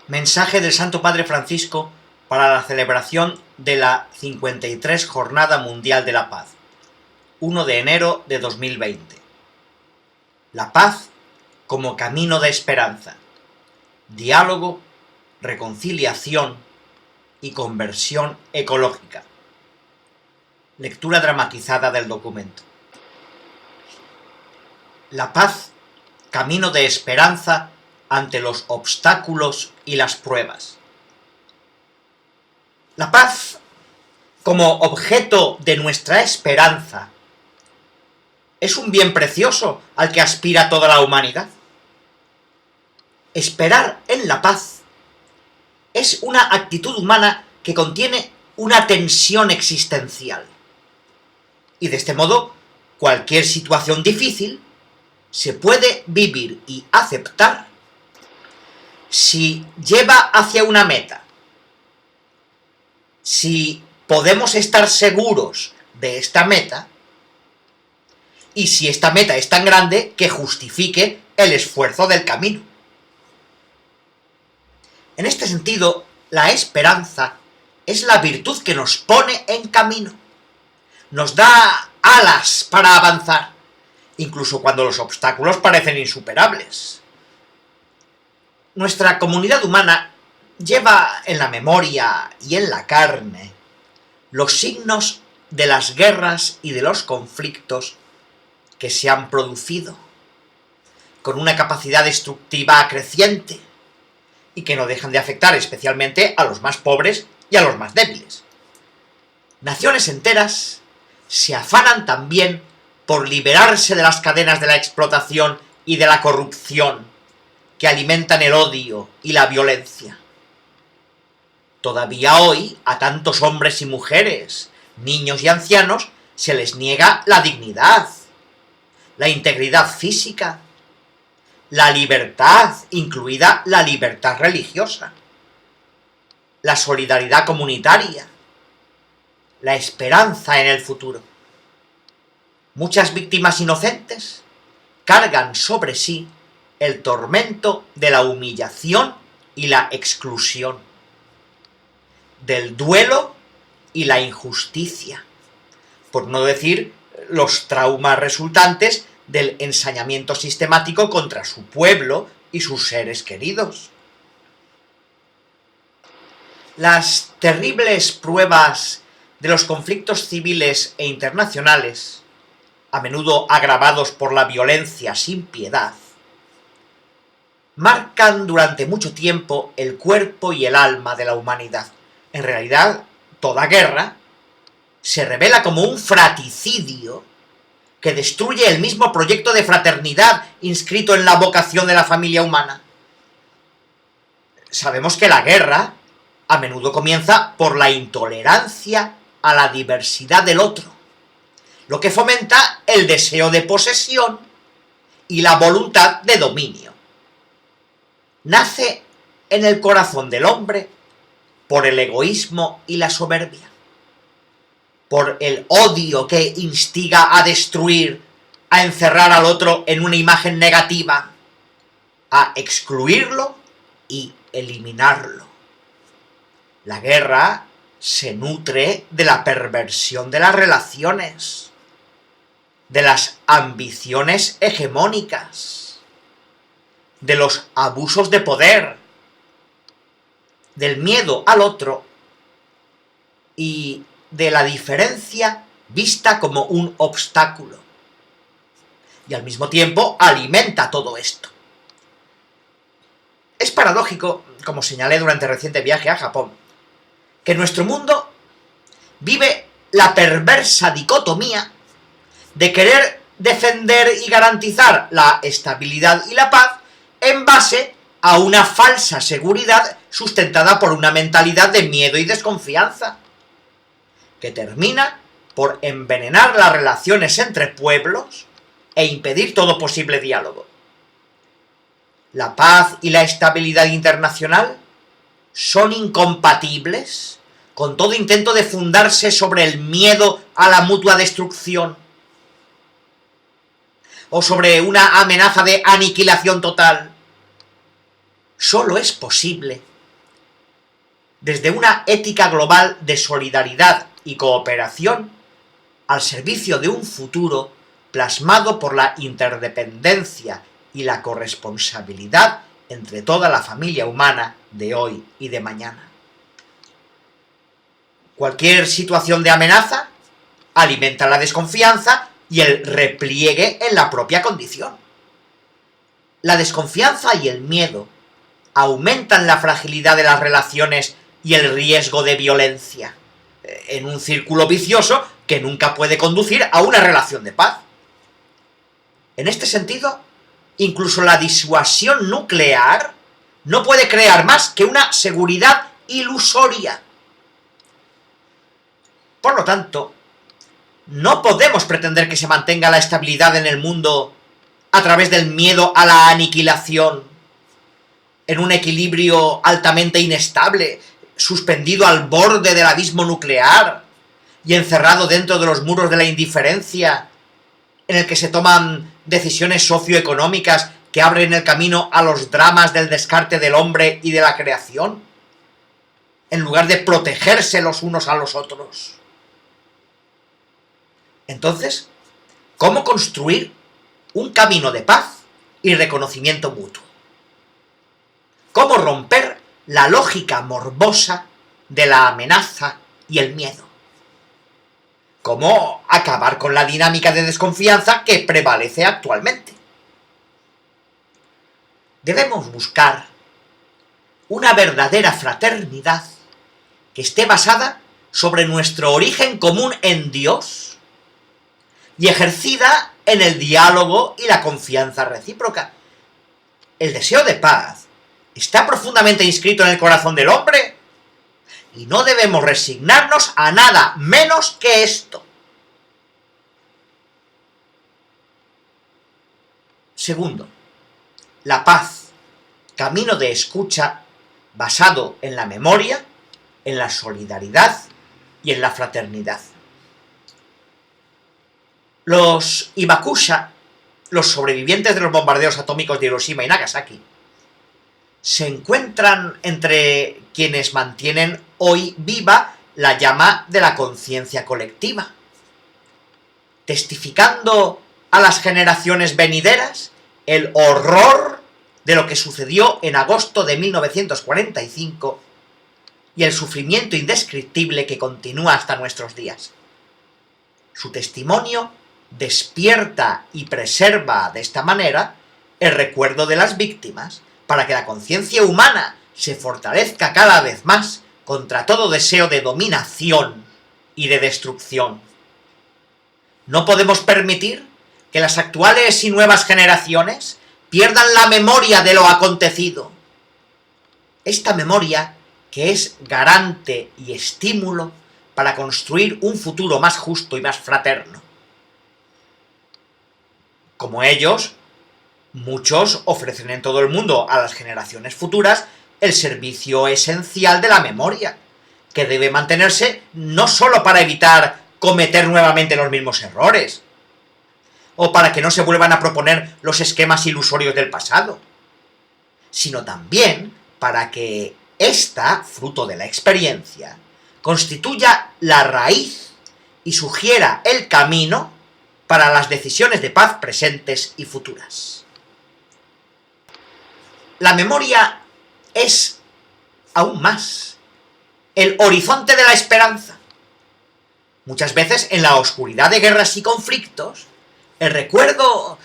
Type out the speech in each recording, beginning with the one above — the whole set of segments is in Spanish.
Mensaje del Santo Padre Francisco para la celebración de la 53 Jornada Mundial de la Paz, 1 de enero de 2020. La paz como camino de esperanza, diálogo, reconciliación y conversión ecológica. Lectura dramatizada del documento. La paz, camino de esperanza ante los obstáculos y las pruebas. La paz, como objeto de nuestra esperanza, es un bien precioso al que aspira toda la humanidad. Esperar en la paz es una actitud humana que contiene una tensión existencial. Y de este modo, cualquier situación difícil se puede vivir y aceptar si lleva hacia una meta, si podemos estar seguros de esta meta y si esta meta es tan grande que justifique el esfuerzo del camino. En este sentido, la esperanza es la virtud que nos pone en camino, nos da alas para avanzar, incluso cuando los obstáculos parecen insuperables. Nuestra comunidad humana lleva en la memoria y en la carne los signos de las guerras y de los conflictos que se han producido, con una capacidad destructiva creciente y que no dejan de afectar especialmente a los más pobres y a los más débiles. Naciones enteras se afanan también por liberarse de las cadenas de la explotación y de la corrupción que alimentan el odio y la violencia. Todavía hoy a tantos hombres y mujeres, niños y ancianos, se les niega la dignidad, la integridad física, la libertad, incluida la libertad religiosa, la solidaridad comunitaria, la esperanza en el futuro. Muchas víctimas inocentes cargan sobre sí el tormento de la humillación y la exclusión, del duelo y la injusticia, por no decir los traumas resultantes del ensañamiento sistemático contra su pueblo y sus seres queridos. Las terribles pruebas de los conflictos civiles e internacionales, a menudo agravados por la violencia sin piedad, marcan durante mucho tiempo el cuerpo y el alma de la humanidad. En realidad, toda guerra se revela como un fratricidio que destruye el mismo proyecto de fraternidad inscrito en la vocación de la familia humana. Sabemos que la guerra a menudo comienza por la intolerancia a la diversidad del otro, lo que fomenta el deseo de posesión y la voluntad de dominio. Nace en el corazón del hombre por el egoísmo y la soberbia, por el odio que instiga a destruir, a encerrar al otro en una imagen negativa, a excluirlo y eliminarlo. La guerra se nutre de la perversión de las relaciones, de las ambiciones hegemónicas, de los abusos de poder, del miedo al otro y de la diferencia vista como un obstáculo. Y al mismo tiempo alimenta todo esto. Es paradójico, como señalé durante el reciente viaje a Japón, que nuestro mundo vive la perversa dicotomía de querer defender y garantizar la estabilidad y la paz en base a una falsa seguridad sustentada por una mentalidad de miedo y desconfianza, que termina por envenenar las relaciones entre pueblos e impedir todo posible diálogo. La paz y la estabilidad internacional son incompatibles con todo intento de fundarse sobre el miedo a la mutua destrucción o sobre una amenaza de aniquilación total. Solo es posible desde una ética global de solidaridad y cooperación al servicio de un futuro plasmado por la interdependencia y la corresponsabilidad entre toda la familia humana de hoy y de mañana. Cualquier situación de amenaza alimenta la desconfianza y el repliegue en la propia condición. La desconfianza y el miedo aumentan la fragilidad de las relaciones y el riesgo de violencia, en un círculo vicioso que nunca puede conducir a una relación de paz. En este sentido, incluso la disuasión nuclear no puede crear más que una seguridad ilusoria. Por lo tanto, no podemos pretender que se mantenga la estabilidad en el mundo a través del miedo a la aniquilación, en un equilibrio altamente inestable, suspendido al borde del abismo nuclear y encerrado dentro de los muros de la indiferencia, en el que se toman decisiones socioeconómicas que abren el camino a los dramas del descarte del hombre y de la creación, en lugar de protegerse los unos a los otros. Entonces, ¿cómo construir un camino de paz y reconocimiento mutuo? ¿Cómo romper la lógica morbosa de la amenaza y el miedo? ¿Cómo acabar con la dinámica de desconfianza que prevalece actualmente? Debemos buscar una verdadera fraternidad que esté basada sobre nuestro origen común en Dios y ejercida en el diálogo y la confianza recíproca. El deseo de paz está profundamente inscrito en el corazón del hombre y no debemos resignarnos a nada menos que esto. Segundo, la paz, camino de escucha basado en la memoria, en la solidaridad y en la fraternidad. Los Hibakusha, los sobrevivientes de los bombardeos atómicos de Hiroshima y Nagasaki, se encuentran entre quienes mantienen hoy viva la llama de la conciencia colectiva, testificando a las generaciones venideras el horror de lo que sucedió en agosto de 1945 y el sufrimiento indescriptible que continúa hasta nuestros días. Su testimonio despierta y preserva de esta manera el recuerdo de las víctimas para que la conciencia humana se fortalezca cada vez más contra todo deseo de dominación y de destrucción. No podemos permitir que las actuales y nuevas generaciones pierdan la memoria de lo acontecido. Esta memoria que es garante y estímulo para construir un futuro más justo y más fraterno. Como ellos, muchos ofrecen en todo el mundo a las generaciones futuras el servicio esencial de la memoria, que debe mantenerse no solo para evitar cometer nuevamente los mismos errores, o para que no se vuelvan a proponer los esquemas ilusorios del pasado, sino también para que ésta, fruto de la experiencia, constituya la raíz y sugiera el camino para las decisiones de paz presentes y futuras. La memoria es, aún más, el horizonte de la esperanza. Muchas veces, en la oscuridad de guerras y conflictos, el recuerdo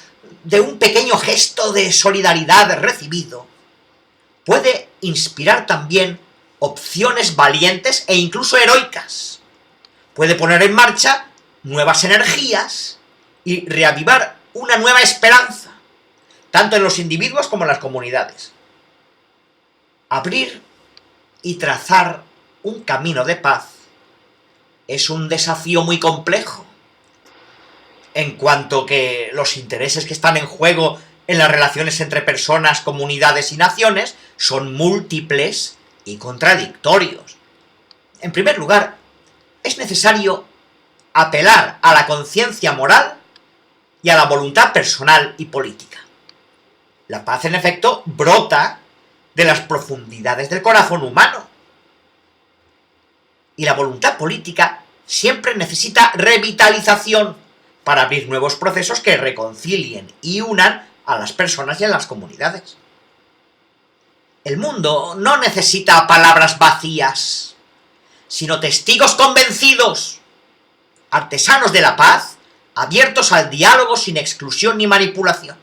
de un pequeño gesto de solidaridad recibido puede inspirar también opciones valientes e incluso heroicas. Puede poner en marcha nuevas energías y reavivar una nueva esperanza, tanto en los individuos como en las comunidades. Abrir y trazar un camino de paz es un desafío muy complejo, en cuanto que los intereses que están en juego en las relaciones entre personas, comunidades y naciones son múltiples y contradictorios. En primer lugar, es necesario apelar a la conciencia moral y a la voluntad personal y política. La paz, en efecto, brota de las profundidades del corazón humano, y la voluntad política siempre necesita revitalización para abrir nuevos procesos que reconcilien y unan a las personas y a las comunidades. El mundo no necesita palabras vacías, sino testigos convencidos, artesanos de la paz, abiertos al diálogo sin exclusión ni manipulación.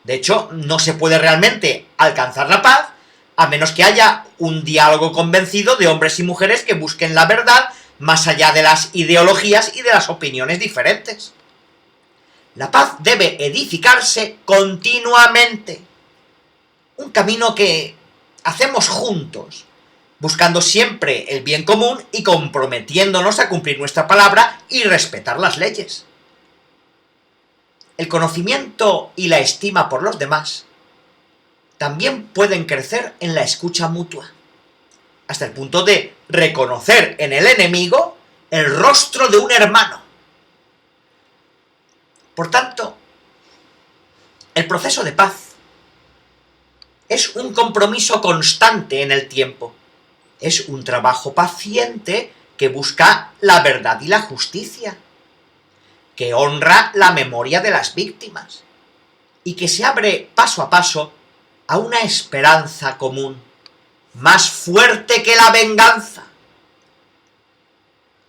De hecho, no se puede realmente alcanzar la paz a menos que haya un diálogo convencido de hombres y mujeres que busquen la verdad más allá de las ideologías y de las opiniones diferentes. La paz debe edificarse continuamente. Un camino que hacemos juntos, buscando siempre el bien común y comprometiéndonos a cumplir nuestra palabra y respetar las leyes. El conocimiento y la estima por los demás también pueden crecer en la escucha mutua, hasta el punto de reconocer en el enemigo el rostro de un hermano. Por tanto, el proceso de paz es un compromiso constante en el tiempo. Es un trabajo paciente que busca la verdad y la justicia, que honra la memoria de las víctimas y que se abre paso a paso a una esperanza común, más fuerte que la venganza.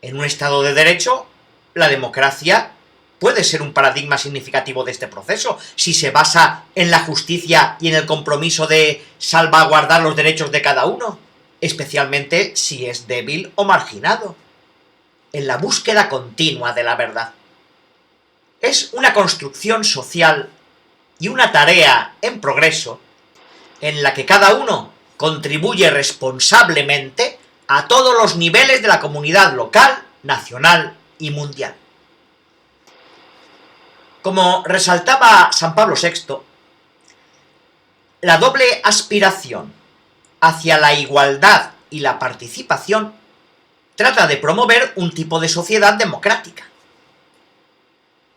En un Estado de Derecho, la democracia puede ser un paradigma significativo de este proceso, si se basa en la justicia y en el compromiso de salvaguardar los derechos de cada uno, especialmente si es débil o marginado, en la búsqueda continua de la verdad. Es una construcción social y una tarea en progreso en la que cada uno contribuye responsablemente a todos los niveles de la comunidad local, nacional y mundial. Como resaltaba San Pablo VI, la doble aspiración hacia la igualdad y la participación trata de promover un tipo de sociedad democrática.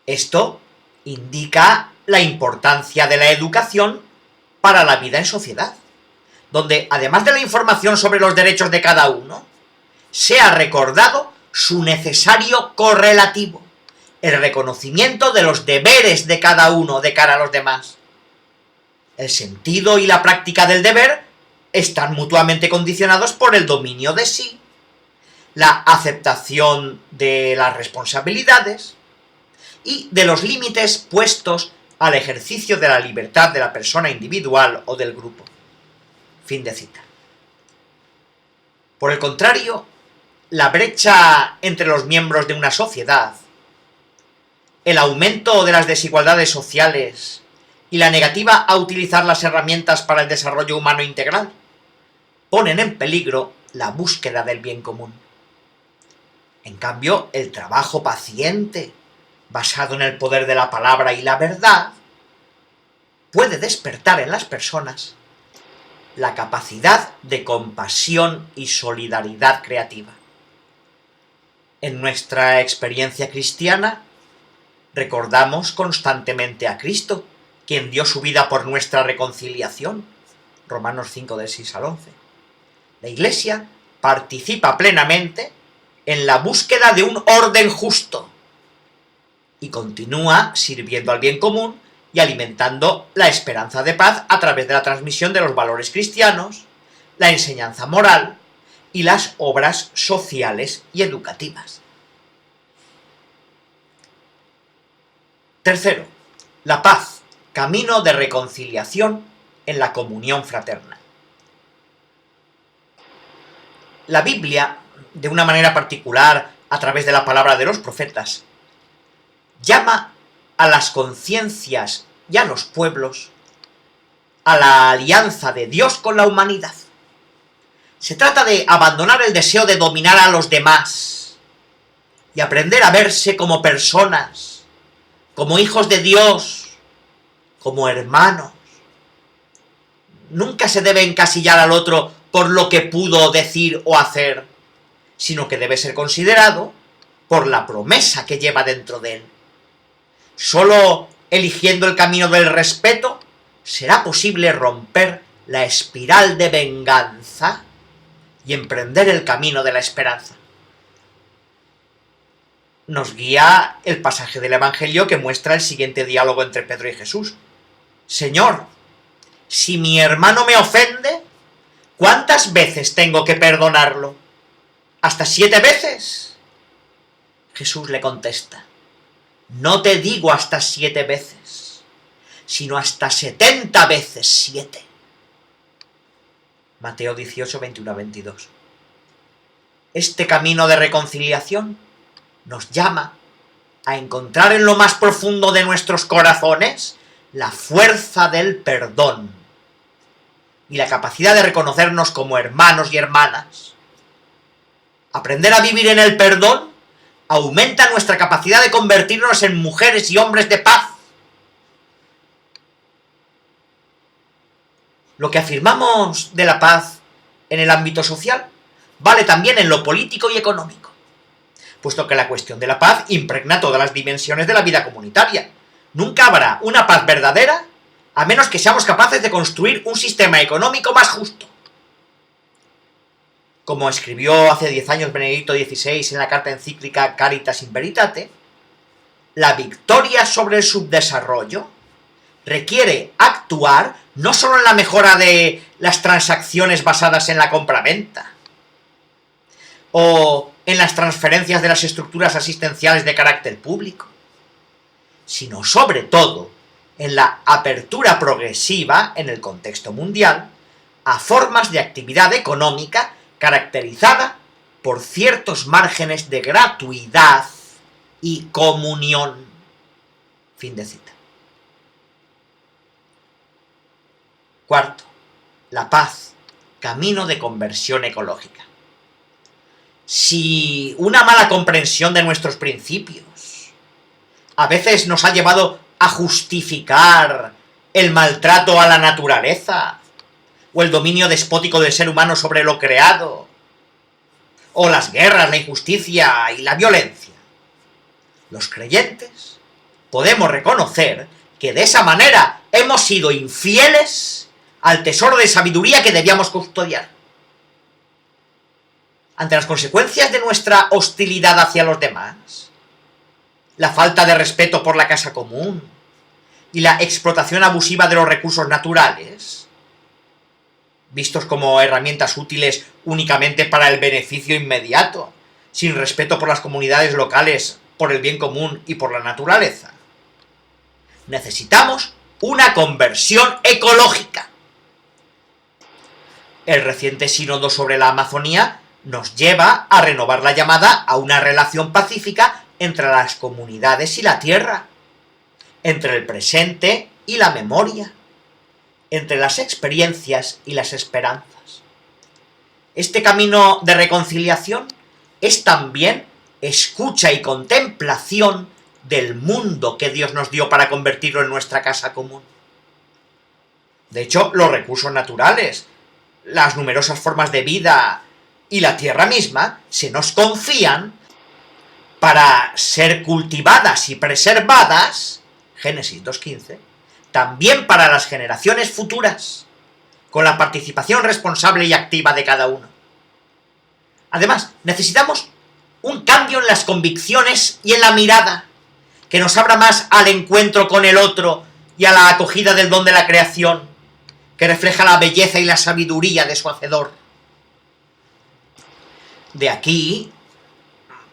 Esto indica la importancia de la educación para la vida en sociedad, donde, además de la información sobre los derechos de cada uno, sea recordado su necesario correlativo, el reconocimiento de los deberes de cada uno de cara a los demás. El sentido y la práctica del deber están mutuamente condicionados por el dominio de sí, la aceptación de las responsabilidades y de los límites puestos al ejercicio de la libertad de la persona individual o del grupo. Fin de cita. Por el contrario, la brecha entre los miembros de una sociedad, el aumento de las desigualdades sociales y la negativa a utilizar las herramientas para el desarrollo humano integral ponen en peligro la búsqueda del bien común. En cambio, el trabajo paciente, basado en el poder de la palabra y la verdad, puede despertar en las personas la capacidad de compasión y solidaridad creativa. En nuestra experiencia cristiana, recordamos constantemente a Cristo, quien dio su vida por nuestra reconciliación. Romanos 5, del 6 al 11. La Iglesia participa plenamente en la búsqueda de un orden justo y continúa sirviendo al bien común y alimentando la esperanza de paz a través de la transmisión de los valores cristianos, la enseñanza moral y las obras sociales y educativas. Tercero, la paz, camino de reconciliación en la comunión fraterna. La Biblia, de una manera particular, a través de la palabra de los profetas, llama a las conciencias y a los pueblos a la alianza de Dios con la humanidad. Se trata de abandonar el deseo de dominar a los demás y aprender a verse como personas, como hijos de Dios, como hermanos. Nunca se debe encasillar al otro por lo que pudo decir o hacer, sino que debe ser considerado por la promesa que lleva dentro de él. Solo eligiendo el camino del respeto será posible romper la espiral de venganza y emprender el camino de la esperanza. Nos guía el pasaje del Evangelio que muestra el siguiente diálogo entre Pedro y Jesús. Señor, si mi hermano me ofende, ¿cuántas veces tengo que perdonarlo? ¿Hasta 7 veces? Jesús le contesta, no te digo hasta 7 veces, sino hasta 70 veces 7. Mateo 18, 21 a 22. Este camino de reconciliación nos llama a encontrar en lo más profundo de nuestros corazones la fuerza del perdón y la capacidad de reconocernos como hermanos y hermanas. Aprender a vivir en el perdón aumenta nuestra capacidad de convertirnos en mujeres y hombres de paz. Lo que afirmamos de la paz en el ámbito social vale también en lo político y económico, puesto que la cuestión de la paz impregna todas las dimensiones de la vida comunitaria. Nunca habrá una paz verdadera a menos que seamos capaces de construir un sistema económico más justo. Como escribió hace 10 años Benedicto XVI en la carta encíclica Caritas in Veritate, la victoria sobre el subdesarrollo requiere actuar no solo en la mejora de las transacciones basadas en la compra-venta, o en las transferencias de las estructuras asistenciales de carácter público, sino sobre todo en la apertura progresiva en el contexto mundial a formas de actividad económica caracterizada por ciertos márgenes de gratuidad y comunión. Fin de cita. Cuarto, la paz, camino de conversión ecológica. Si una mala comprensión de nuestros principios a veces nos ha llevado a justificar el maltrato a la naturaleza, o el dominio despótico del ser humano sobre lo creado, o las guerras, la injusticia y la violencia, los creyentes podemos reconocer que de esa manera hemos sido infieles al tesoro de sabiduría que debíamos custodiar. Ante las consecuencias de nuestra hostilidad hacia los demás, la falta de respeto por la casa común y la explotación abusiva de los recursos naturales, vistos como herramientas útiles únicamente para el beneficio inmediato, sin respeto por las comunidades locales, por el bien común y por la naturaleza, necesitamos una conversión ecológica. El reciente sínodo sobre la Amazonía nos lleva a renovar la llamada a una relación pacífica entre las comunidades y la tierra, entre el presente y la memoria, entre las experiencias y las esperanzas. Este camino de reconciliación es también escucha y contemplación del mundo que Dios nos dio para convertirlo en nuestra casa común. De hecho, los recursos naturales, las numerosas formas de vida y la tierra misma se nos confían para ser cultivadas y preservadas, Génesis 2.15, también para las generaciones futuras, con la participación responsable y activa de cada uno. Además, necesitamos un cambio en las convicciones y en la mirada, que nos abra más al encuentro con el otro y a la acogida del don de la creación, que refleja la belleza y la sabiduría de su hacedor. De aquí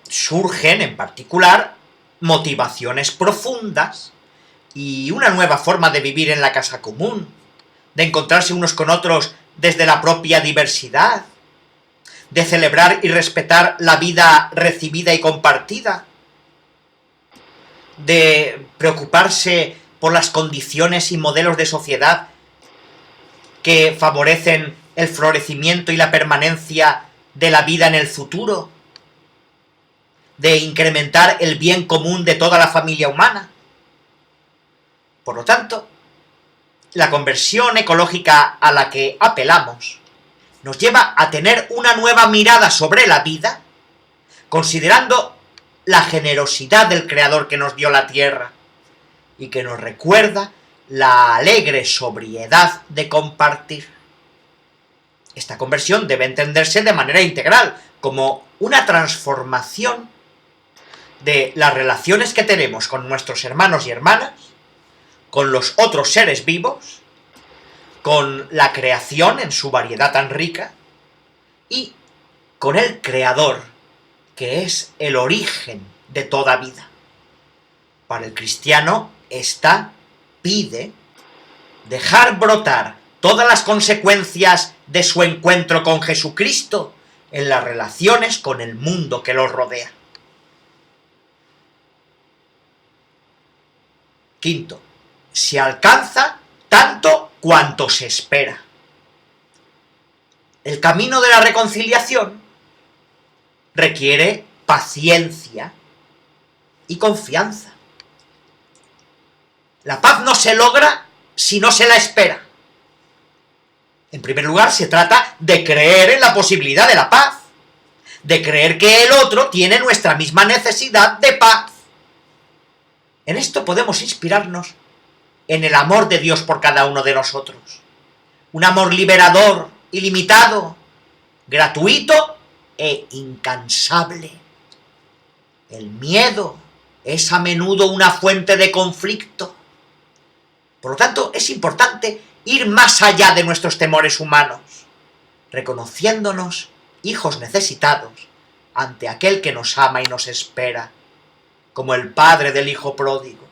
surgen, en particular, motivaciones profundas y una nueva forma de vivir en la casa común, de encontrarse unos con otros desde la propia diversidad, de celebrar y respetar la vida recibida y compartida, de preocuparse por las condiciones y modelos de sociedad que favorecen el florecimiento y la permanencia de la vida en el futuro, de incrementar el bien común de toda la familia humana. Por lo tanto, la conversión ecológica a la que apelamos nos lleva a tener una nueva mirada sobre la vida, considerando la generosidad del Creador que nos dio la tierra y que nos recuerda la alegre sobriedad de compartir. Esta conversión debe entenderse de manera integral, como una transformación de las relaciones que tenemos con nuestros hermanos y hermanas, con los otros seres vivos, con la creación en su variedad tan rica, y con el Creador, que es el origen de toda vida. Para el cristiano, esta pide dejar brotar todas las consecuencias de su encuentro con Jesucristo en las relaciones con el mundo que los rodea. Quinto, se alcanza tanto cuanto se espera. El camino de la reconciliación requiere paciencia y confianza. La paz no se logra si no se la espera. En primer lugar, se trata de creer en la posibilidad de la paz, de creer que el otro tiene nuestra misma necesidad de paz. En esto podemos inspirarnos en el amor de Dios por cada uno de nosotros. Un amor liberador, ilimitado, gratuito e incansable. El miedo es a menudo una fuente de conflicto. Por lo tanto, es importante ir más allá de nuestros temores humanos, reconociéndonos hijos necesitados ante aquel que nos ama y nos espera, como el padre del hijo pródigo.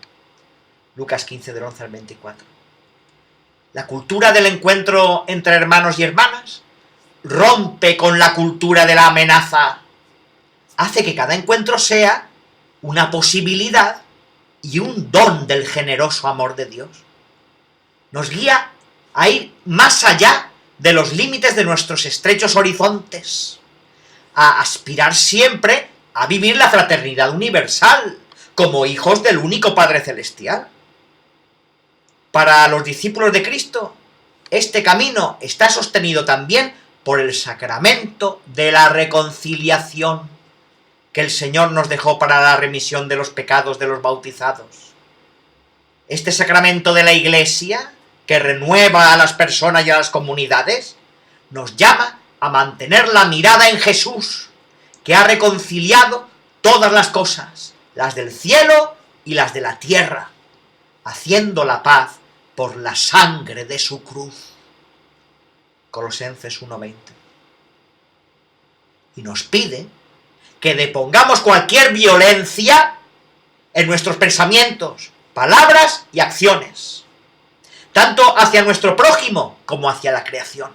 Lucas 15, del 11 al 24. La cultura del encuentro entre hermanos y hermanas rompe con la cultura de la amenaza. Hace que cada encuentro sea una posibilidad y un don del generoso amor de Dios. Nos guía a ir más allá de los límites de nuestros estrechos horizontes, a aspirar siempre a vivir la fraternidad universal, como hijos del único Padre Celestial. Para los discípulos de Cristo, este camino está sostenido también por el sacramento de la reconciliación que el Señor nos dejó para la remisión de los pecados de los bautizados. Este sacramento de la Iglesia, que renueva a las personas y a las comunidades, nos llama a mantener la mirada en Jesús, que ha reconciliado todas las cosas, las del cielo y las de la tierra, haciendo la paz por la sangre de su cruz. Colosenses 1:20. Y nos pide que depongamos cualquier violencia en nuestros pensamientos, palabras y acciones, tanto hacia nuestro prójimo como hacia la creación.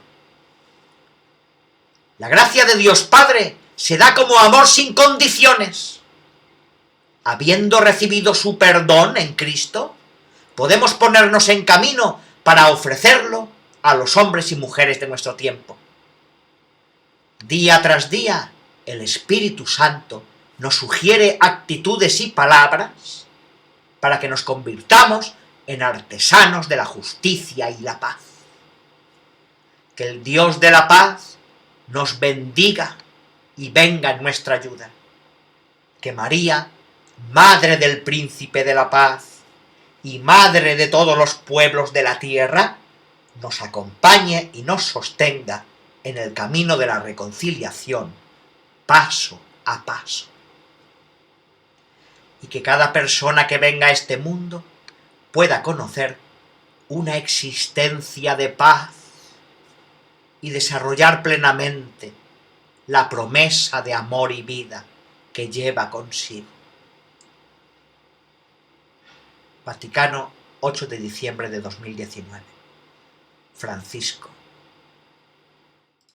La gracia de Dios Padre se da como amor sin condiciones. Habiendo recibido su perdón en Cristo, podemos ponernos en camino para ofrecerlo a los hombres y mujeres de nuestro tiempo. Día tras día, el Espíritu Santo nos sugiere actitudes y palabras para que nos convirtamos en artesanos de la justicia y la paz. Que el Dios de la paz nos bendiga y venga en nuestra ayuda. Que María, Madre del Príncipe de la Paz y Madre de todos los pueblos de la tierra, nos acompañe y nos sostenga en el camino de la reconciliación, paso a paso. Y que cada persona que venga a este mundo pueda conocer una existencia de paz y desarrollar plenamente la promesa de amor y vida que lleva consigo. Vaticano, 8 de diciembre de 2019. Francisco.